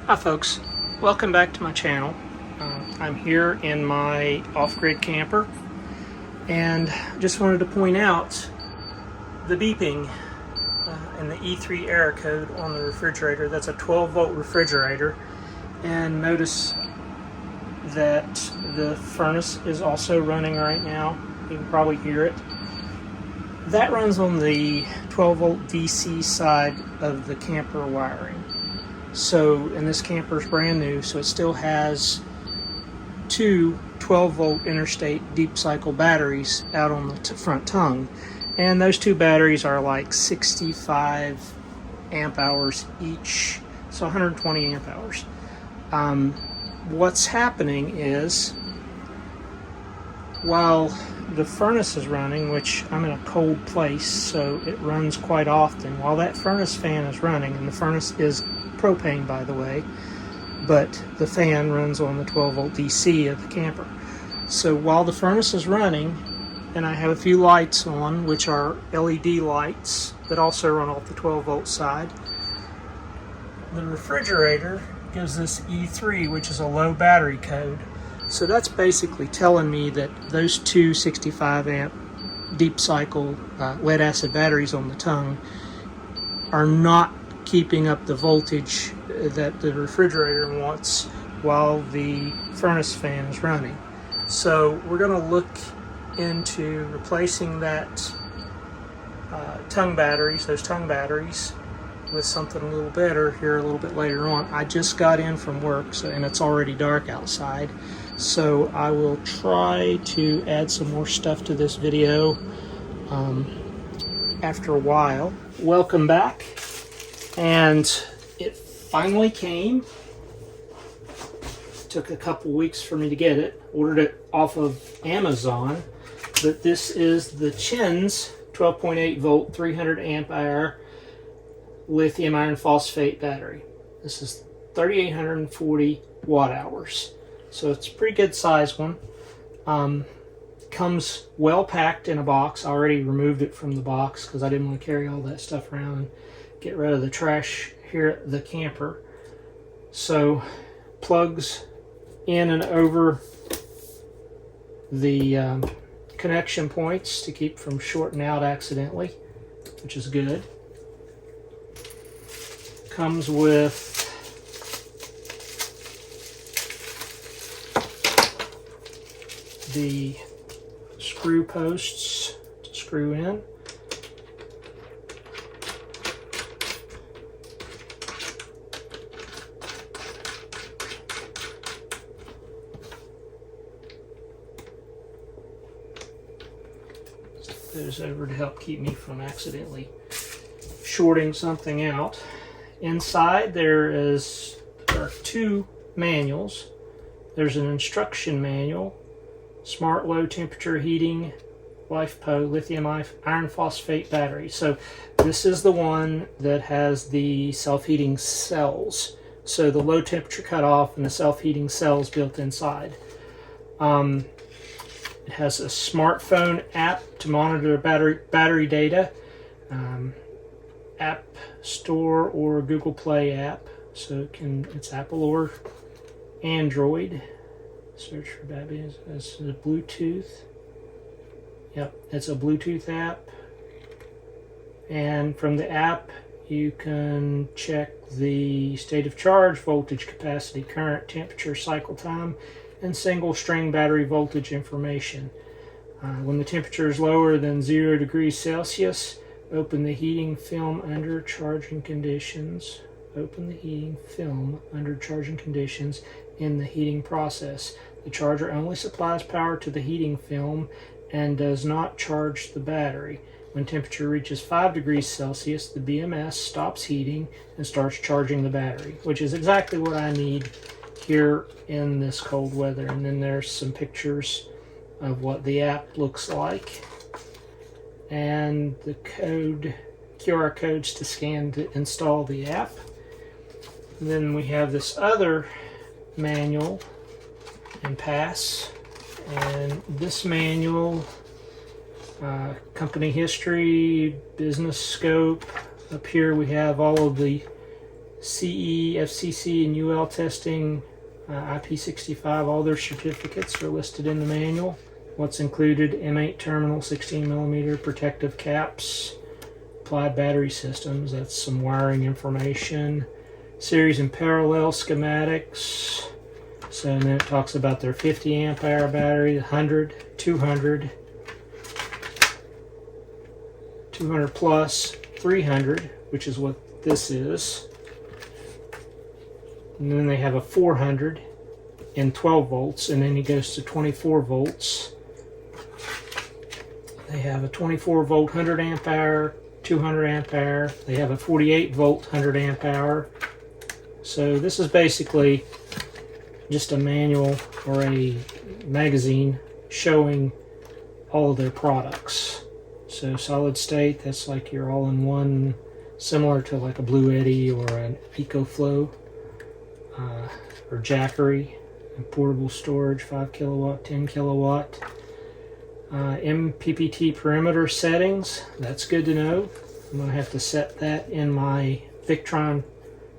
Hi folks, welcome back to my channel. I'm here in my off-grid camper and just wanted to point out the beeping and the E3 error code on the refrigerator. That's a 12-volt refrigerator, and notice that the furnace is also running right now. You can probably hear it. That runs on the 12-volt DC side of the camper wiring. So, and this camper is brand new, so it still has two 12-volt interstate deep cycle batteries out on the front tongue. And those two batteries are like 65 amp hours each, so 120 amp hours. What's happening is, while the furnace is running, which I'm in a cold place, so it runs quite often, while that furnace fan is running, and the furnace is propane, by the way, but the fan runs on the 12-volt DC of the camper. So while the furnace is running, and I have a few lights on, which are LED lights that also run off the 12-volt side, the refrigerator gives this E3, which is a low battery code. So that's basically telling me that those two 65 amp deep cycle lead acid batteries on the tongue are not keeping up the voltage that the refrigerator wants while the furnace fan is running. So we're going to look into replacing that those tongue batteries with something a little better here a little bit later on. I just got in from work, and it's already dark outside, so I will try to add some more stuff to this video after a while. Welcome back. And it finally came. Took a couple weeks for me to get it. Ordered it off of Amazon. But this is the Chin's 12.8 volt 300 amp hour lithium iron phosphate battery. This is 3,840 watt hours. So it's a pretty good size one. Comes well packed in a box. I already removed it from the box because I didn't want to carry all that stuff around and get rid of the trash here at the camper. So plugs in and over the connection points to keep from shorting out accidentally, which is good. Comes with the screw posts to screw in. Those over to help keep me from accidentally shorting something out. Inside there are two manuals. There's an instruction manual, Smart Low Temperature Heating LifePo lithium iron phosphate battery. So this is the one that has the self-heating cells. So the low temperature cutoff and the self-heating cells built inside. It has a smartphone app to monitor battery data, App Store or Google Play app, so it's Apple or Android. Search for batteries. That's the Bluetooth. Yep, it's a Bluetooth app. And from the app, you can check the state of charge, voltage, capacity, current, temperature, cycle time, and single string battery voltage information. When the temperature is lower than 0 degrees Celsius, open the heating film under charging conditions. Open the heating film under charging conditions in the heating process. The charger only supplies power to the heating film and does not charge the battery. When temperature reaches 5 degrees Celsius, the BMS stops heating and starts charging the battery, which is exactly what I need here in this cold weather. And then there's some pictures of what the app looks like and the QR codes to scan to install the app. And then we have this other manual and pass, and this manual, company history, business scope. Up here we have all of the CE, FCC, and UL testing, IP65, all their certificates are listed in the manual. What's included: M8 terminal, 16mm protective caps, applied battery systems, that's some wiring information, series and parallel schematics. So, and then it talks about their 50 amp hour battery, 100, 200, 200 plus, 300, which is what this is. And then they have a 400 in 12 volts, and then it goes to 24 volts. They have a 24 volt 100 amp hour, 200 amp hour. They have a 48 volt 100 amp hour. So this is basically just a manual or a magazine showing all of their products. So solid state, that's like your all-in-one, similar to like a Blue Eddy or an EcoFlow or Jackery. And portable storage, 5 kilowatt, 10 kilowatt. MPPT perimeter settings, that's good to know. I'm going to have to set that in my Victron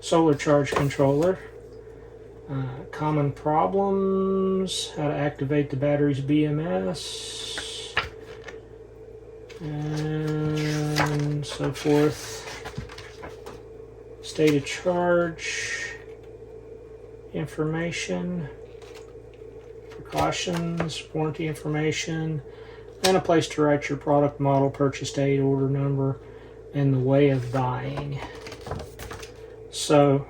solar charge controller. Common problems, how to activate the battery's BMS, and so forth. State of charge information, precautions, warranty information, and a place to write your product model, purchase date, order number, and the way of buying. So,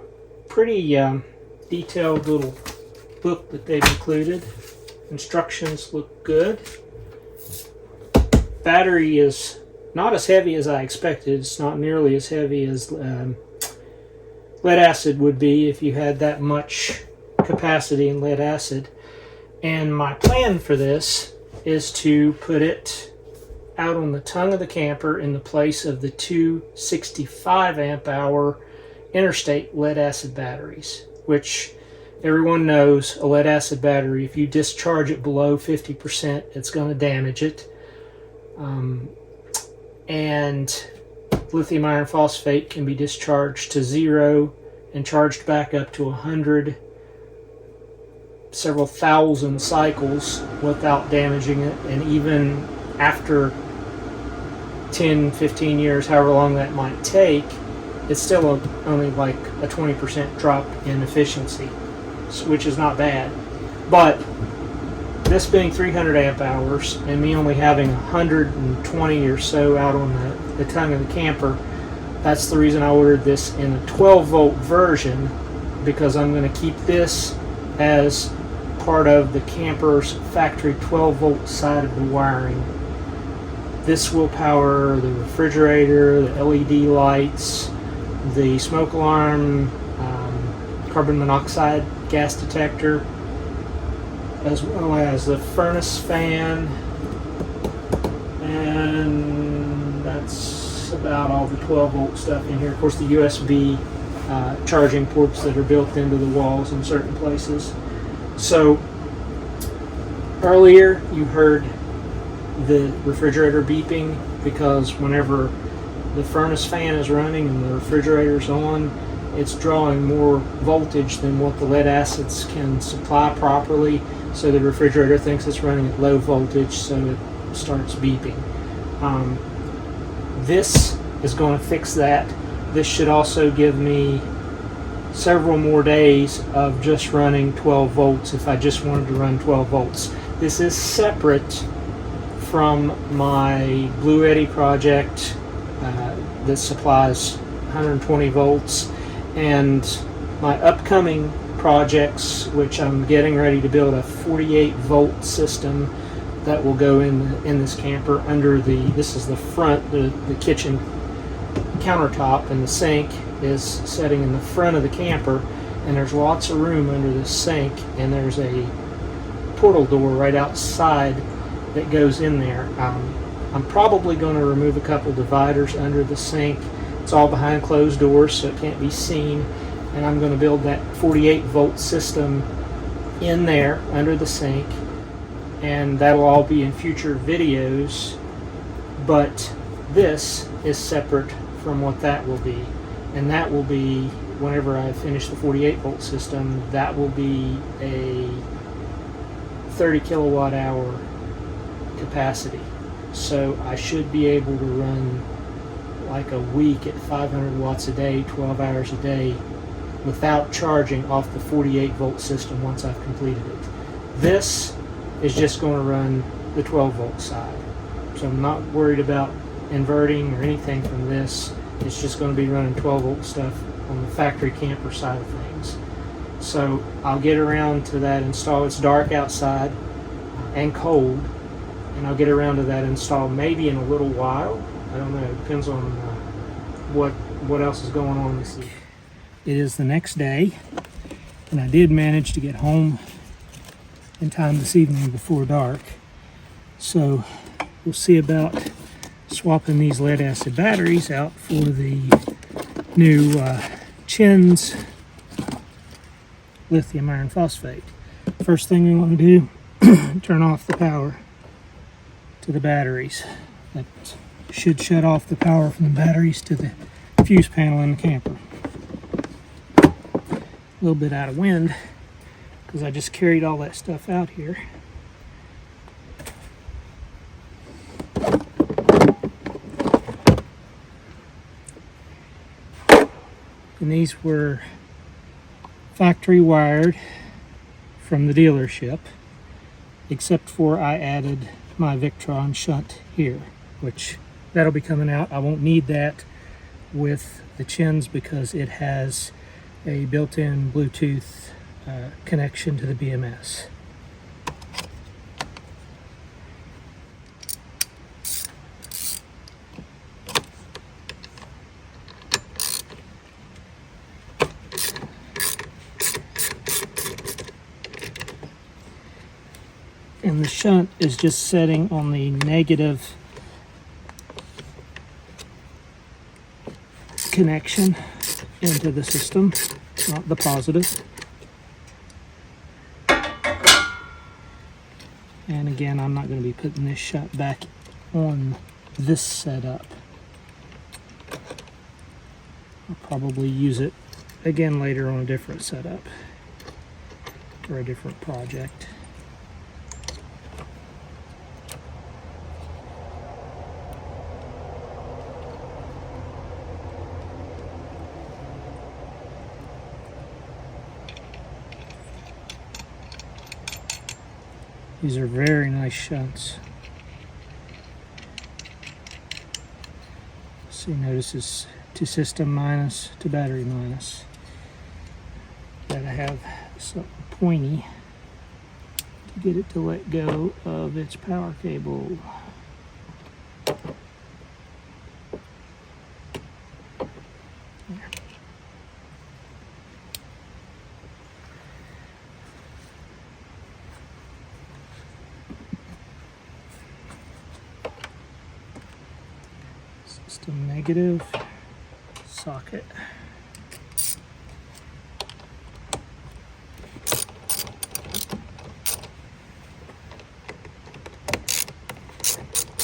pretty detailed little book that they've included. Instructions look good. Battery is not as heavy as I expected. It's not nearly as heavy as lead acid would be if you had that much capacity in lead acid. And my plan for this is to put it out on the tongue of the camper in the place of the two 65 amp hour interstate lead acid batteries, which everyone knows a lead acid battery, if you discharge it below 50%, it's going to damage it. And lithium iron phosphate can be discharged to 0 and charged back up to 100, several thousand cycles without damaging it. And even after 10, 15 years, however long that might take, it's still only like a 20% drop in efficiency, which is not bad. But this being 300 amp hours and me only having 120 or so out on the tongue of the camper, that's the reason I ordered this in a 12 volt version, because I'm going to keep this as part of the camper's factory 12 volt side of the wiring. This will power the refrigerator, the LED lights, the smoke alarm, carbon monoxide gas detector, as well as the furnace fan, and that's about all the 12 volt stuff in here. Of course, the USB charging ports that are built into the walls in certain places. So earlier you heard the refrigerator beeping because whenever the furnace fan is running and the refrigerator's on, it's drawing more voltage than what the lead acids can supply properly, so the refrigerator thinks it's running at low voltage, so it starts beeping. This is going to fix that. This should also give me several more days of just running 12 volts if I just wanted to run 12 volts. This is separate from my Blue Eddy project that supplies 120 volts, and my upcoming projects, which I'm getting ready to build a 48 volt system that will go in this camper under this is the front, the kitchen countertop, and the sink is setting in the front of the camper, and there's lots of room under the sink, and there's a portal door right outside that goes in there. I'm probably going to remove a couple dividers under the sink. It's all behind closed doors, so it can't be seen, and I'm going to build that 48 volt system in there under the sink, and that'll all be in future videos, but this is separate from what that will be, and that will be whenever I finish the 48 volt system, that will be a 30 kilowatt hour capacity. So I should be able to run like a week at 500 watts a day, 12 hours a day, without charging off the 48 volt system once I've completed it. This is just going to run the 12 volt side. So I'm not worried about inverting or anything from this. It's just going to be running 12 volt stuff on the factory camper side of things. So I'll get around to that install. It's dark outside and cold, and I'll get around to that install maybe in a little while. I don't know, it depends on what else is going on this evening. It is the next day, and I did manage to get home in time this evening before dark. So we'll see about swapping these lead acid batteries out for the new Chins lithium iron phosphate. First thing we want to do, turn off the power to the batteries. That should shut off the power from the batteries to the fuse panel in the camper. A little bit out of wind because I just carried all that stuff out here. And these were factory wired from the dealership, except for I added my Victron shunt here, which that'll be coming out. I won't need that with the Chins because it has a built-in Bluetooth connection to the BMS. And the shunt is just setting on the negative connection into the system, not the positive. And again, I'm not going to be putting this shunt back on this setup. I'll probably use it again later on a different setup or a different project. These are very nice shunts. So you notice it's to system minus to battery minus. Gotta have something pointy to get it to let go of its power cable. System negative socket.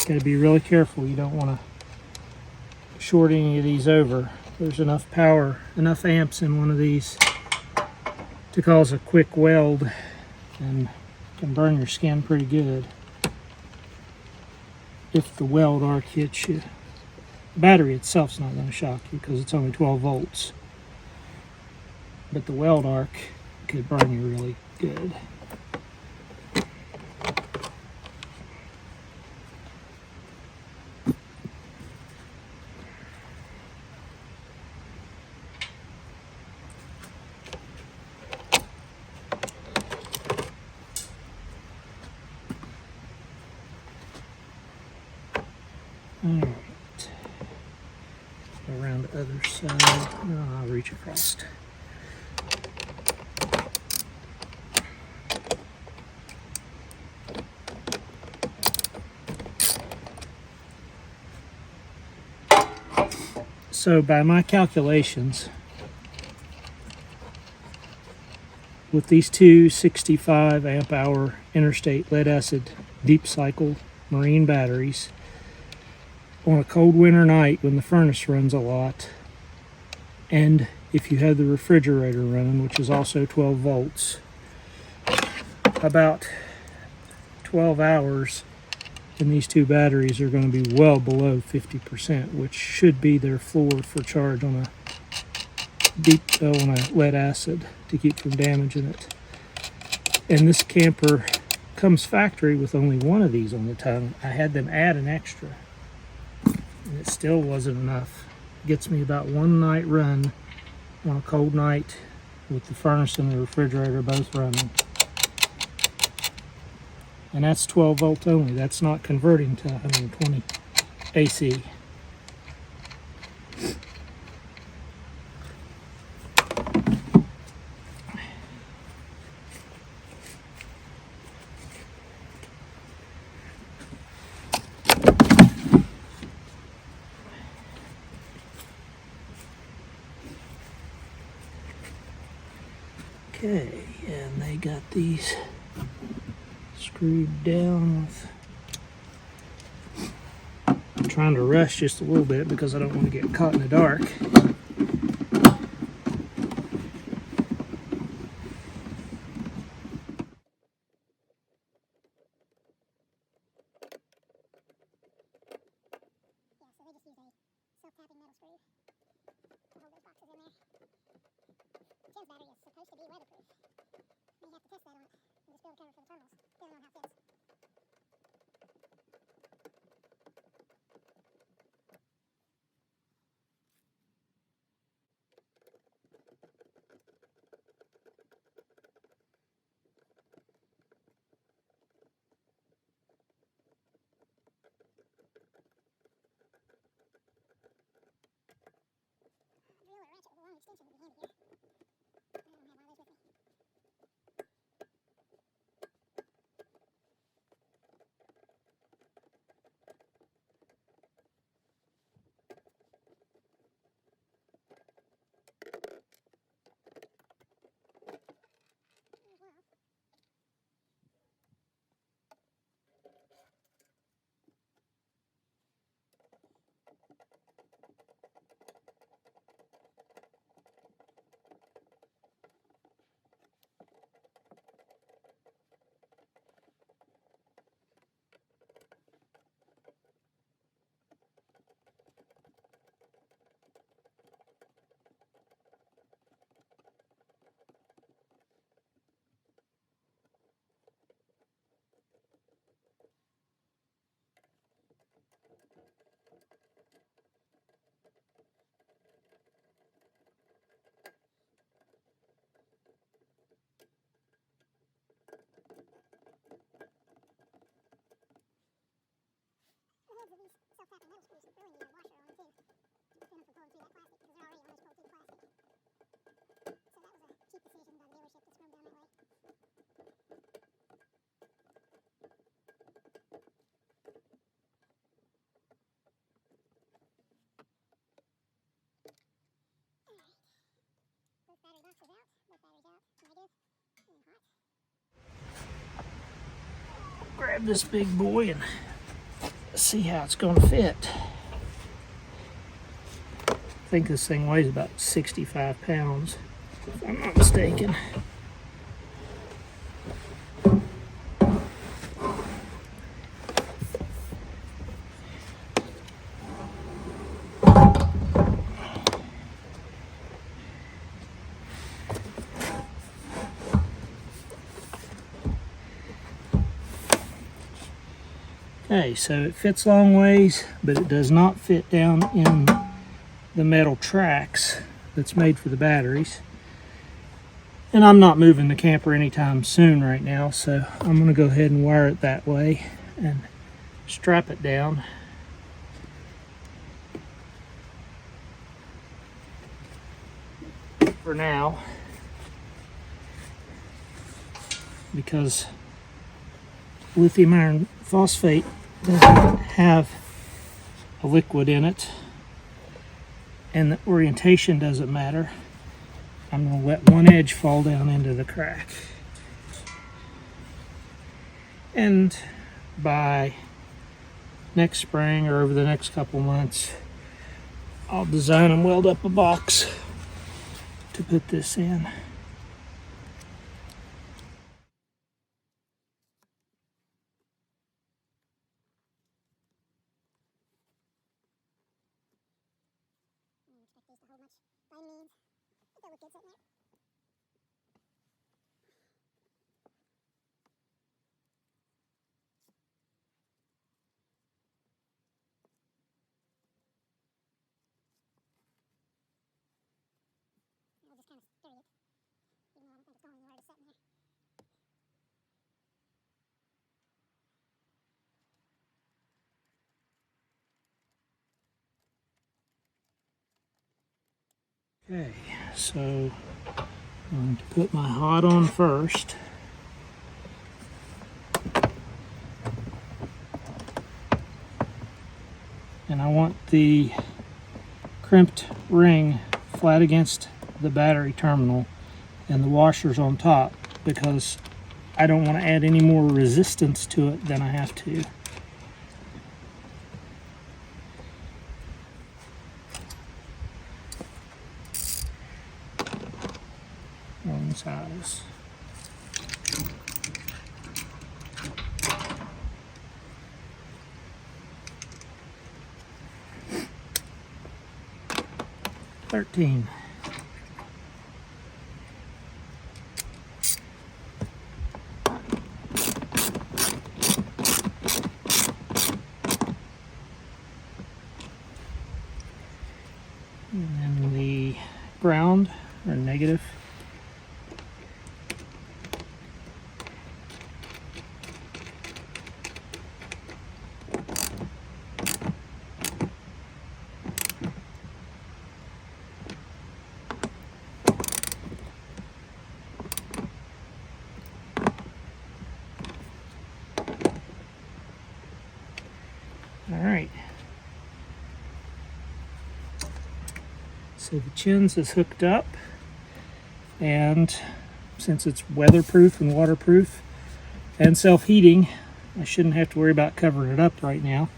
Got to be really careful. You don't want to short any of these over. There's enough power, enough amps in one of these to cause a quick weld and can burn your skin pretty good if the weld arc hits you. The battery itself's not going to shock you because it's only 12 volts. But the weld arc could burn you really good. Alright. Around the other side. Oh, I'll reach across. So by my calculations, with these two 65 amp hour interstate lead acid deep cycle marine batteries, on a cold winter night when the furnace runs a lot, and if you have the refrigerator running, which is also 12 volts. About 12 hours and these two batteries are going to be well below 50%, which should be their floor for charge on a lead acid to keep from damaging it. And this camper comes factory with only one of these on the tongue. I had them add an extra, and it still wasn't enough. It gets me about one night run on a cold night with the furnace and the refrigerator both running. And that's 12 volt only. That's not converting to 120 AC. Okay, and they got these screwed down with... I'm trying to rush just a little bit because I don't want to get caught in the dark. Grab this big boy and see how it's going to fit. I think this thing weighs about 65 pounds, if I'm not mistaken. Okay, so it fits long ways, but it does not fit down in the metal tracks that's made for the batteries. And I'm not moving the camper anytime soon right now, so I'm going to go ahead and wire it that way and strap it down. For now, because lithium iron phosphate doesn't have a liquid in it and the orientation doesn't matter, I'm going to let one edge fall down into the crack. And by next spring or over the next couple months, I'll design and weld up a box to put this in. Okay, so I'm going to put my hot on first. And I want the crimped ring flat against the battery terminal and the washers on top, because I don't want to add any more resistance to it than I have to. Wrong size. $13. And then the ground or negative. All right. So the chins is hooked up, and since it's weatherproof and waterproof and self-heating, I shouldn't have to worry about covering it up right now.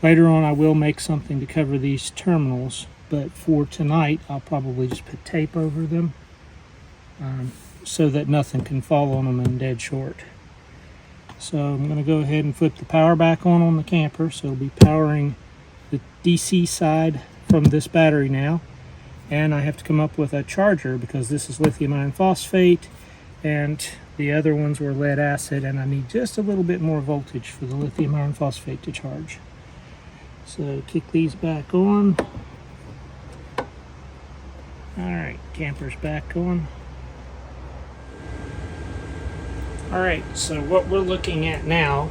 Later on I will make something to cover these terminals, but for tonight I'll probably just put tape over them so that nothing can fall on them and dead short. So I'm going to go ahead and flip the power back on the camper, so it'll be powering the DC side from this battery now. And I have to come up with a charger because this is lithium iron phosphate and the other ones were lead acid, and I need just a little bit more voltage for the lithium iron phosphate to charge. So kick these back on. Alright, camper's back on. Alright, so what we're looking at now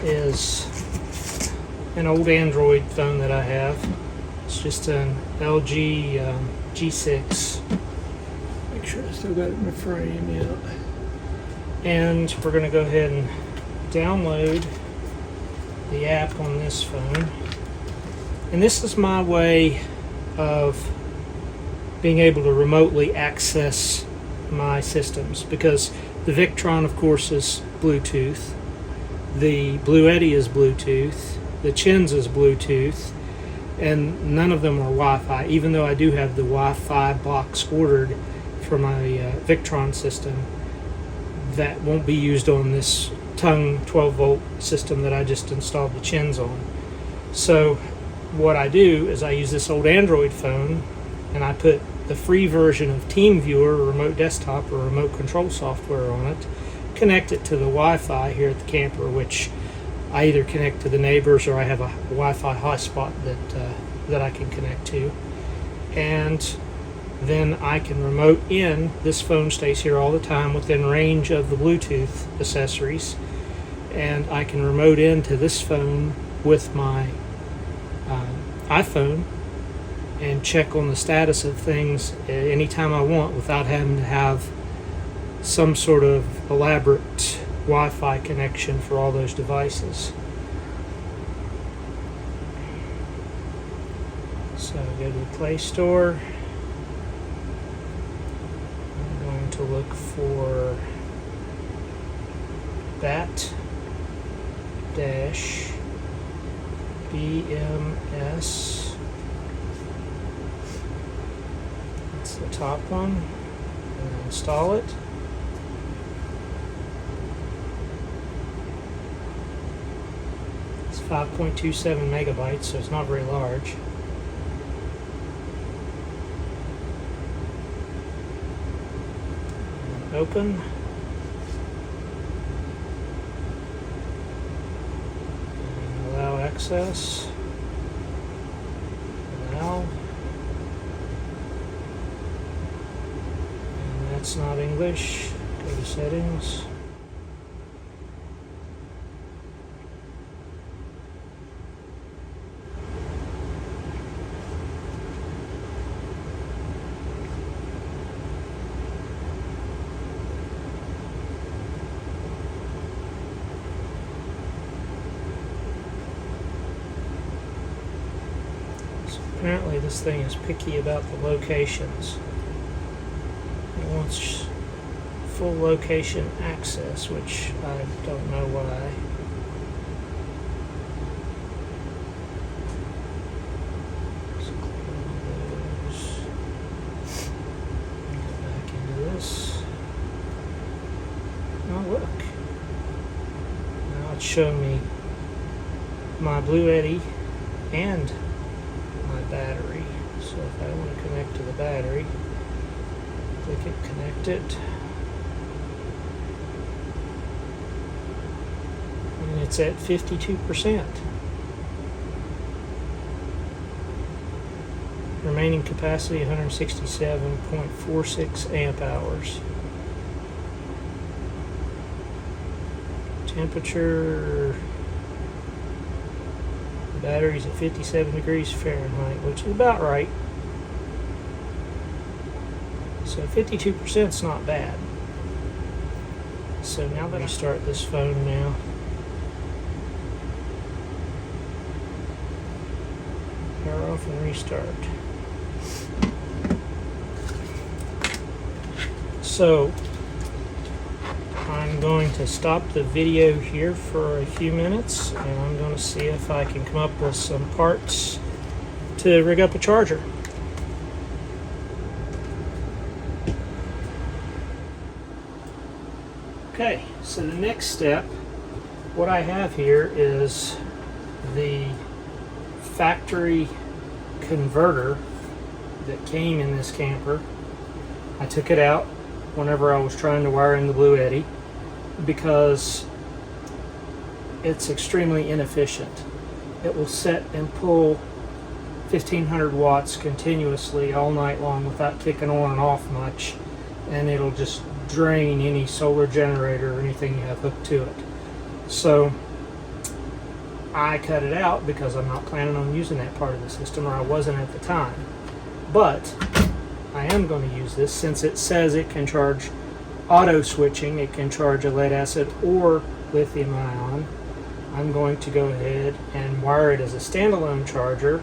is an old Android phone that I have. It's just an LG G6. Make sure I still got it in the frame, yeah. And we're going to go ahead and download the app on this phone. And this is my way of being able to remotely access my systems, because the Victron, of course, is Bluetooth. The Bluetti is Bluetooth. The Chins is Bluetooth. And none of them are Wi-Fi, even though I do have the Wi-Fi box ordered for my Victron system. That won't be used on this tongue 12-volt system that I just installed the Chins on. So what I do is I use this old Android phone and I put the free version of TeamViewer, remote desktop or remote control software on it, connect it to the Wi-Fi here at the camper, which I either connect to the neighbors or I have a Wi-Fi hotspot that I can connect to. And then I can remote in. This phone stays here all the time within range of the Bluetooth accessories, and I can remote into this phone with my iPhone and check on the status of things anytime I want without having to have some sort of elaborate Wi-Fi connection for all those devices. So go to the Play Store. I'm going to look for BAT-BMS. Let's the top one and install it. It's 5.27 megabytes, so it's not very large. And open. And allow access. Allow. And that's not English. Go to settings. Apparently this thing is picky about the locations. It wants full location access, which I don't know why. So go back into this. Oh look. Now it's showing me my Blue Eddy and battery. So if I want to connect to the battery, click it, connect it, and it's at 52%. Remaining capacity 167.46 amp hours. Temperature, battery's at 57 degrees Fahrenheit, which is about right. So 52% is not bad. So now that I start this phone now, power off and restart. So I'm going to stop the video here for a few minutes, and I'm going to see if I can come up with some parts to rig up a charger. Okay, so the next step, what I have here is the factory converter that came in this camper. I took it out whenever I was trying to wire in the Blue Eddy because it's extremely inefficient. It will set and pull 1500 watts continuously all night long without kicking on and off much, and it'll just drain any solar generator or anything you have hooked to it. So I cut it out because I'm not planning on using that part of the system, or I wasn't at the time. But I am going to use this since it says it can charge auto switching. It can charge a lead acid or lithium ion. I'm going to go ahead and wire it as a standalone charger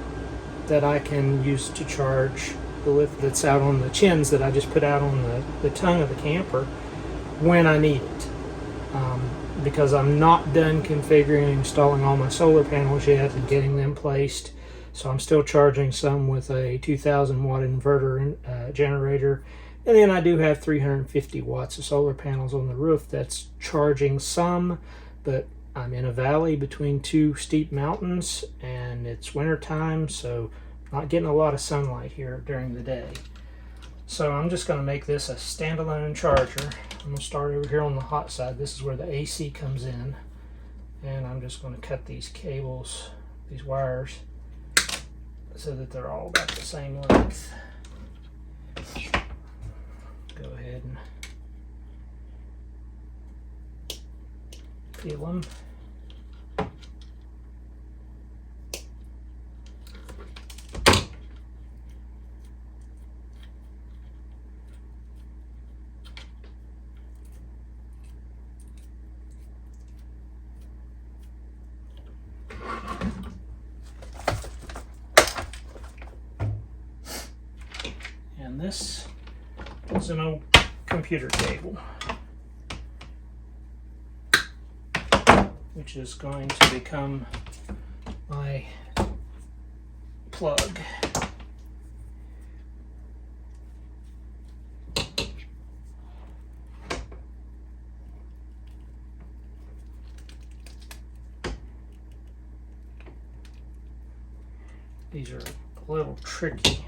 that I can use to charge the lithium that's out on the chins that I just put out on the tongue of the camper when I need it. Because I'm not done configuring and installing all my solar panels yet and getting them placed. So I'm still charging some with a 2000 watt inverter generator. And then I do have 350 watts of solar panels on the roof that's charging some, but I'm in a valley between two steep mountains and it's winter time, so not getting a lot of sunlight here during the day. So I'm just going to make this a standalone charger. I'm going to start over here on the hot side. This is where the AC comes in. And I'm just going to cut these cables, these wires, so that they're all about the same length. Go ahead and peel them. And this is an old computer cable, which is going to become my plug. These are a little tricky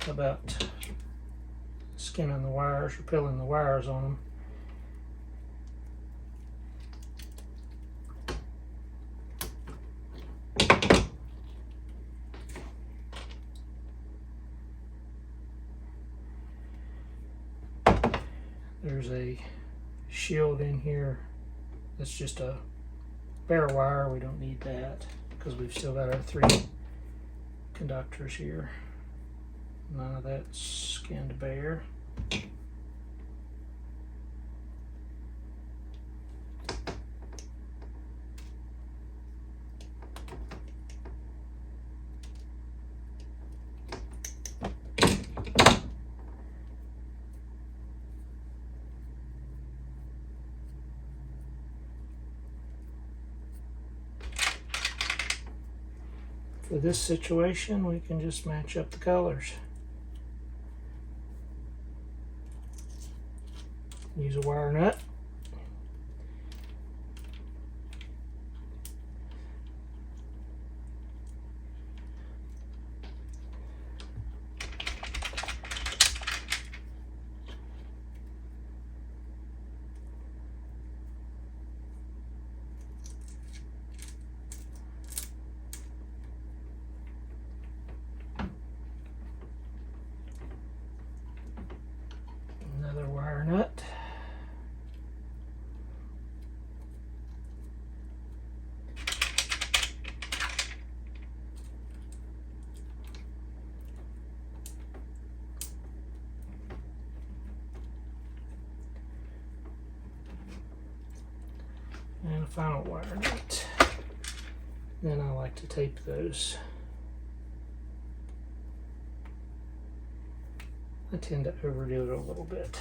about skinning the wires or peeling the wires on them. There's a shield in here that's just a bare wire. We don't need that because we've still got our 3 conductors here. None of that's skinned bare. For this situation, we can just match up the colors. Use a wire nut. Another wire nut. And a final wire nut. Then I like to tape those. I tend to overdo it a little bit.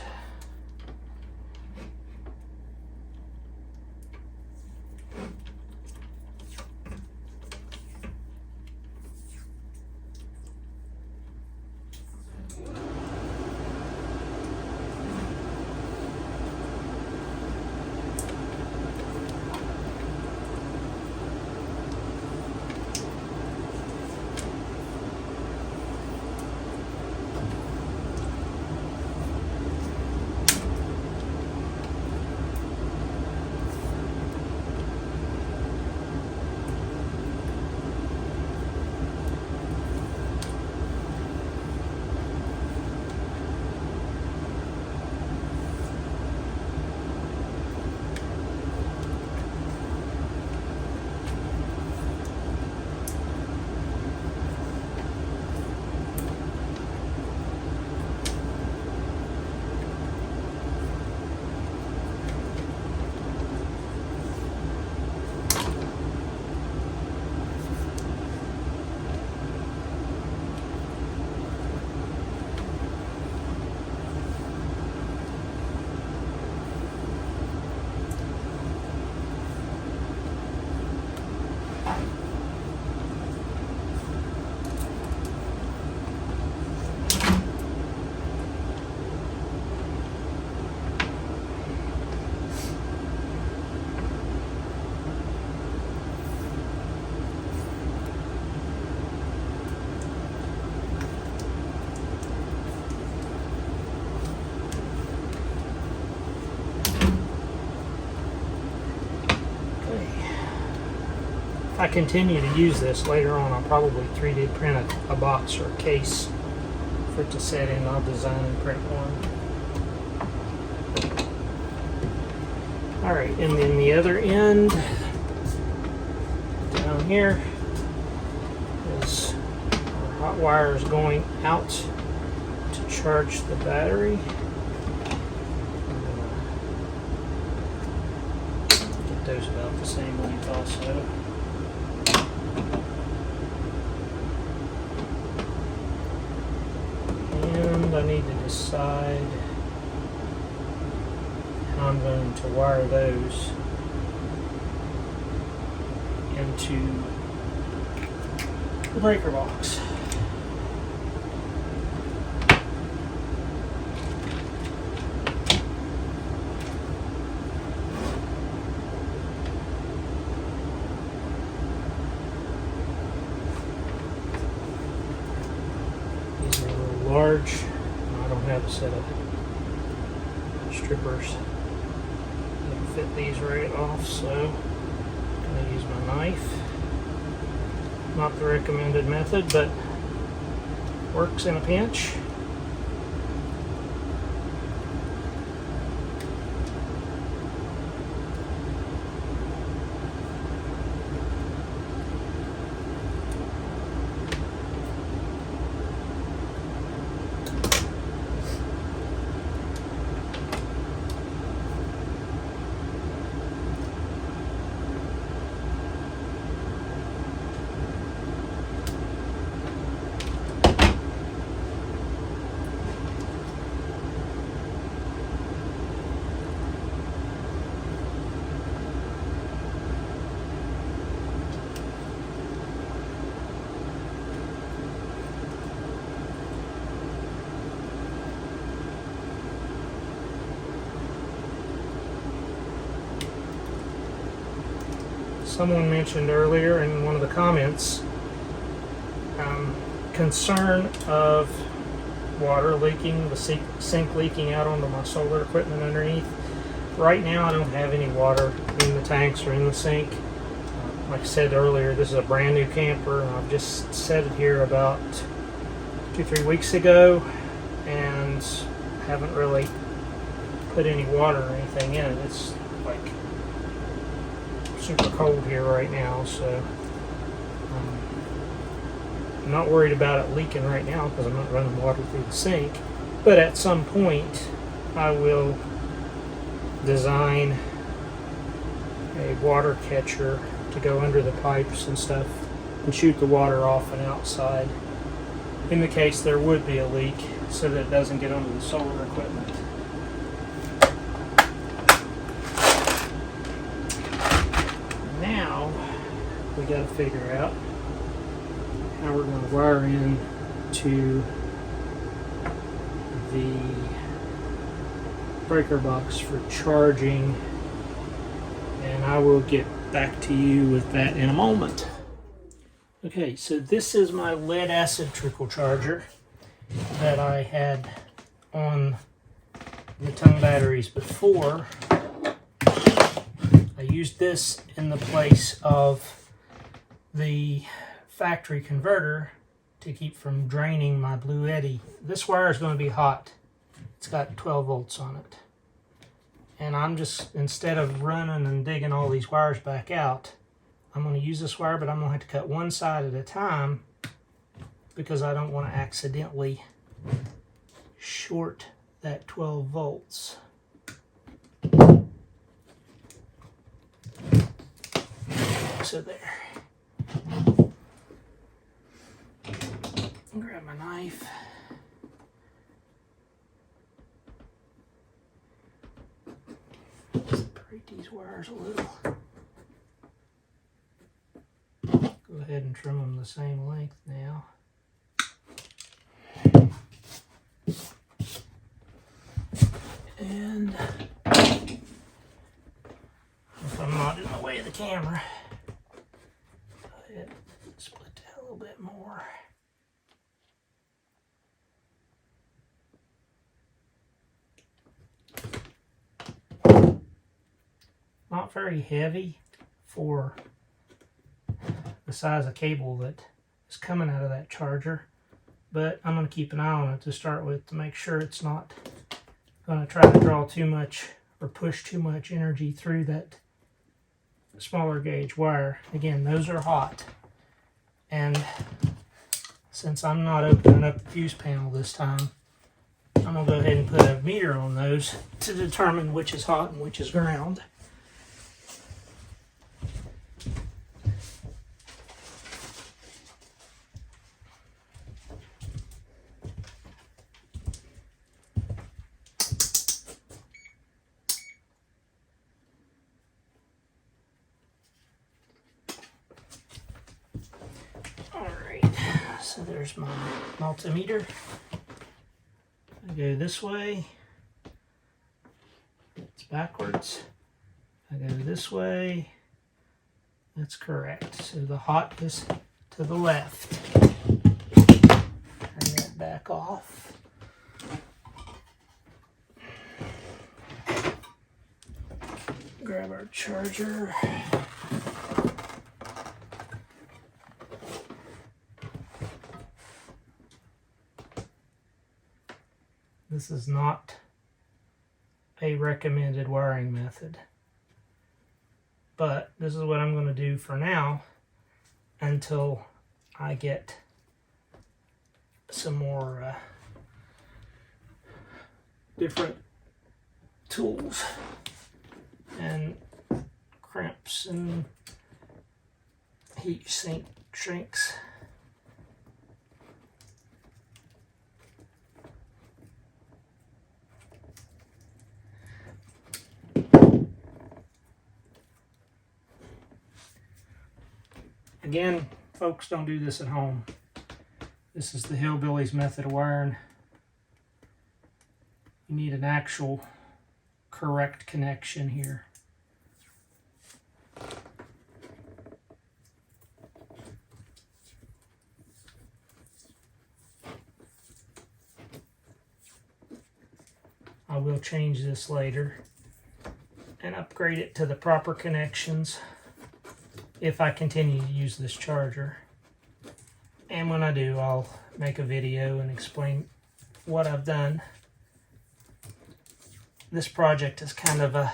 If I continue to use this later on, I'll probably 3D print a box or a case for it to set in. I'll design and print one. Alright, and then the other end down here is our hot wires going out to charge the battery. Get those about the same length also. And I need to decide how I'm going to wire those into the breaker box. large. I don't have a set of strippers that fit these right off, so I'm going to use my knife. Not the recommended method, but works in a pinch. Someone mentioned earlier in one of the comments concern of water leaking, the sink leaking out onto my solar equipment underneath. Right now I don't have any water in the tanks or in the sink. Like I said earlier, this is a brand new camper, and I've just set it here about 2-3 weeks ago and haven't really put any water or anything in it. It's like super cold here right now, so I'm not worried about it leaking right now because I'm not running water through the sink. But at some point I will design a water catcher to go under the pipes and stuff and shoot the water off and outside in the case there would be a leak, so that it doesn't get under the solar equipment. Now we got to figure out how we're going to wire in to the breaker box for charging, and I will get back to you with that in a moment. Okay, so this is my lead acid trickle charger that I had on the tongue batteries before. I used this in the place of the factory converter to keep from draining my Blue Eddy. This wire is going to be hot. It's got 12 volts on it. And I'm just, instead of running and digging all these wires back out, I'm going to use this wire, but I'm going to have to cut one side at a time because I don't want to accidentally short that 12 volts. So there. Grab my knife. Separate these wires a little. Go ahead and trim them the same length now. And if I'm not in the way of the camera, go ahead and split that a little bit more. Not very heavy for the size of cable that is coming out of that charger, but I'm going to keep an eye on it to start with to make sure it's not going to try to draw too much or push too much energy through that smaller gauge wire. Again, those are hot, and since I'm not opening up the fuse panel this time, I'm going to go ahead and put a meter on those to determine which is hot and which is ground. So there's my multimeter. I go this way, it's backwards. I go this way, that's correct. So the hot is to the left. Turn that back off. charger. This is not a recommended wiring method, but this is what I'm going to do for now until I get some more different tools and crimps and heat sink shrinks. Again, folks, don't do this at home. This is the hillbillies method of wiring. You need an actual correct connection here. I will change this later and upgrade it to the proper connections if I continue to use this charger. And when I do, I'll make a video and explain what I've done. This project is kind of a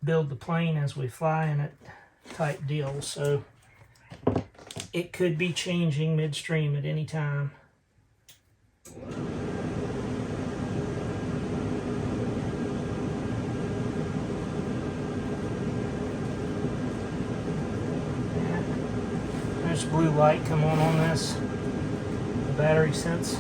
build the plane as we fly in it type deal, so it could be changing midstream at any time. There's blue light come on this, the battery sense.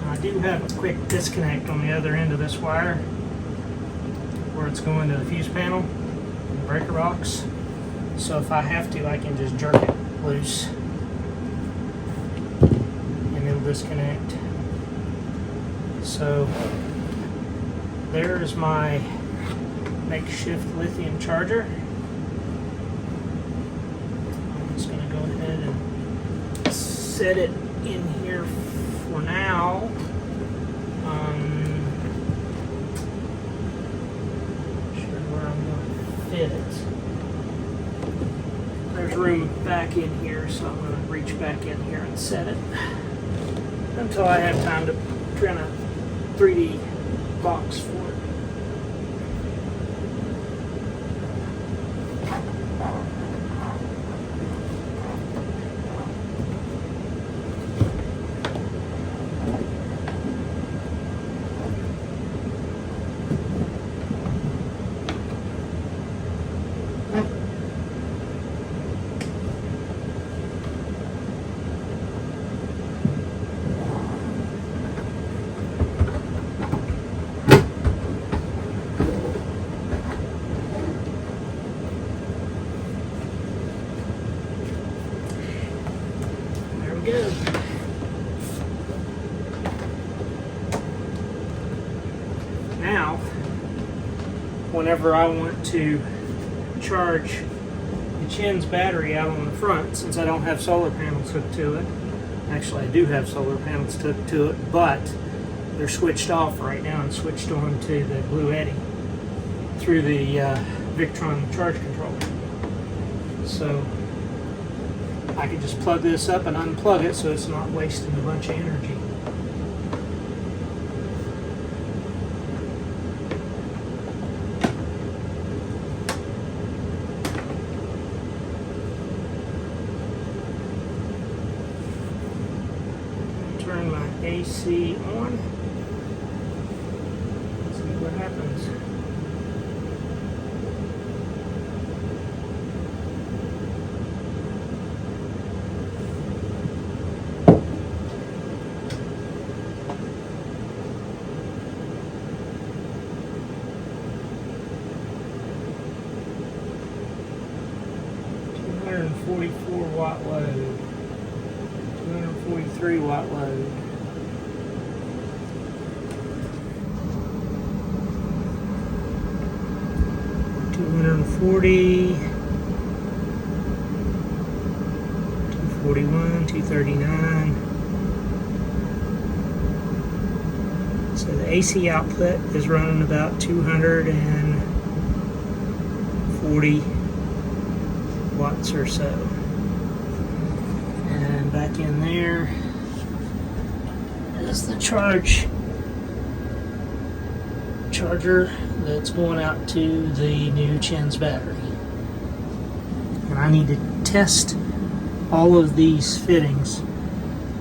I do have a quick disconnect on the other end of this wire where it's going to the fuse panel and the breaker box. So if I have to, I can just jerk it loose and it'll disconnect. So there's my makeshift lithium charger. I'm just going to go ahead and set it in here for now. Not sure where I'm going to fit it. There's room back in here, so I'm going to reach back in here and set it until I have time to print a 3D box for it. Good. Now, whenever I want to charge the Chin's battery out on the front, since I don't have solar panels hooked to it, actually I do have solar panels hooked to it, but they're switched off right now and switched on to the Blue Eddy through the Victron charge controller. So I can just plug this up and unplug it so it's not wasting a bunch of energy. turn my AC on. See what happens. Watt load, 243 watt load. $240, $241, $239. So the AC output is running about 240 watts or so. And back in there is the charger that's going out to the new Chin's battery. And I need to test all of these fittings.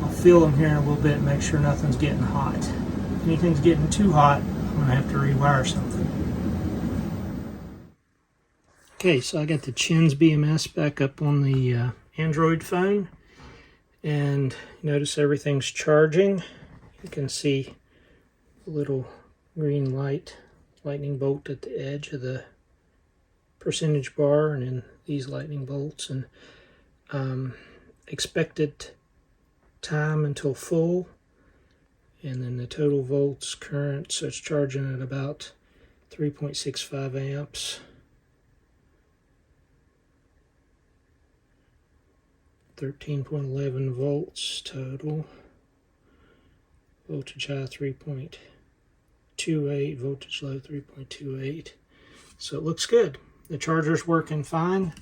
I'll feel them here in a little bit and make sure nothing's getting hot. If anything's getting too hot, I'm going to have to rewire something. Okay, so I got the Chin's BMS back up on the Android phone. And notice everything's charging. You can see a little green lightning bolt at the edge of the percentage bar, and then these lightning bolts, and expected time until full, and then the total volts current. So it's charging at about 3.65 amps. 13.11 volts total. Voltage high 3.28, voltage low 3.28. So it looks good. The charger's working fine.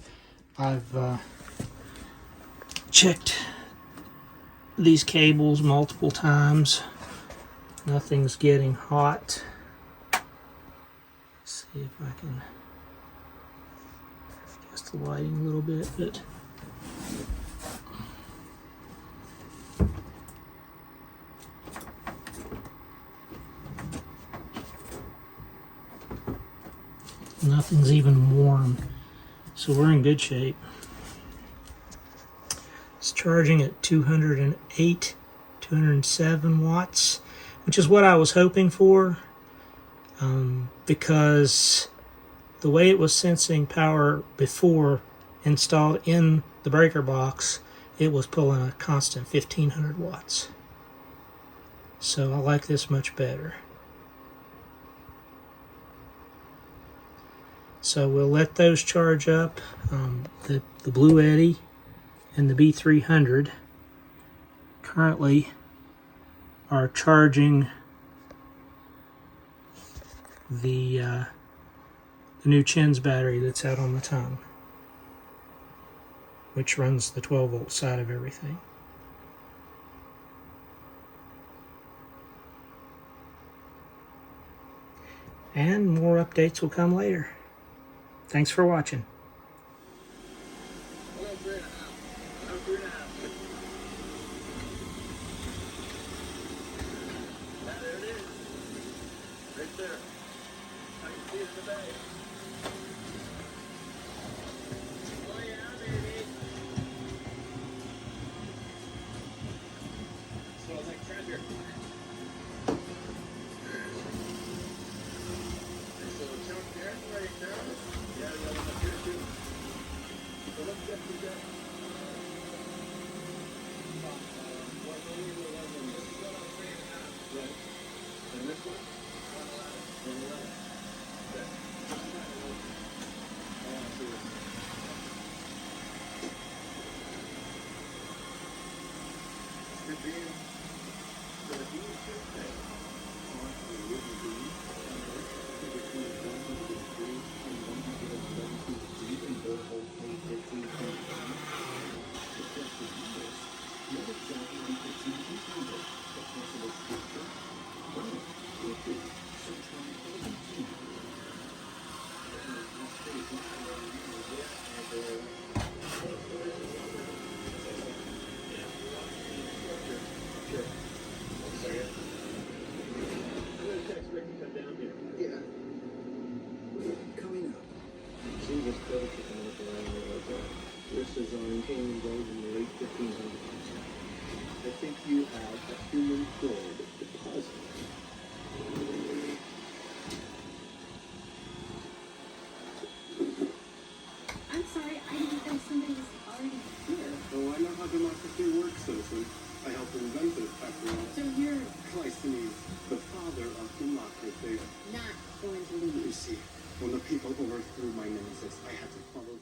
I've checked these cables multiple times. Nothing's getting hot. Let's see if I can adjust the lighting a little bit, but nothing's even warm, so we're in good shape. It's charging at 208, 207 watts, which is what I was hoping for, because the way it was sensing power before installed in the breaker box, it was pulling a constant 1500 watts. So I like this much better. So we'll let those charge up. The Blue Eddy and the B300 currently are charging the new Chin's battery that's out on the tongue, which runs the 12 volt side of everything. And more updates will come later. Thanks for watching. There it is. Right there. I can see it in the bag. Oh yeah, baby. Smells like treasure. Nice little chunk there, right there. Yeah, the other one up here too. So let's get to that. Right. And this one? 111. Okay. I want to see it. Should be for the bean should say. Sure. Cleisthenes, the father of democracy. Not going to leave. You see, when the people overthrew my nemesis, I had to follow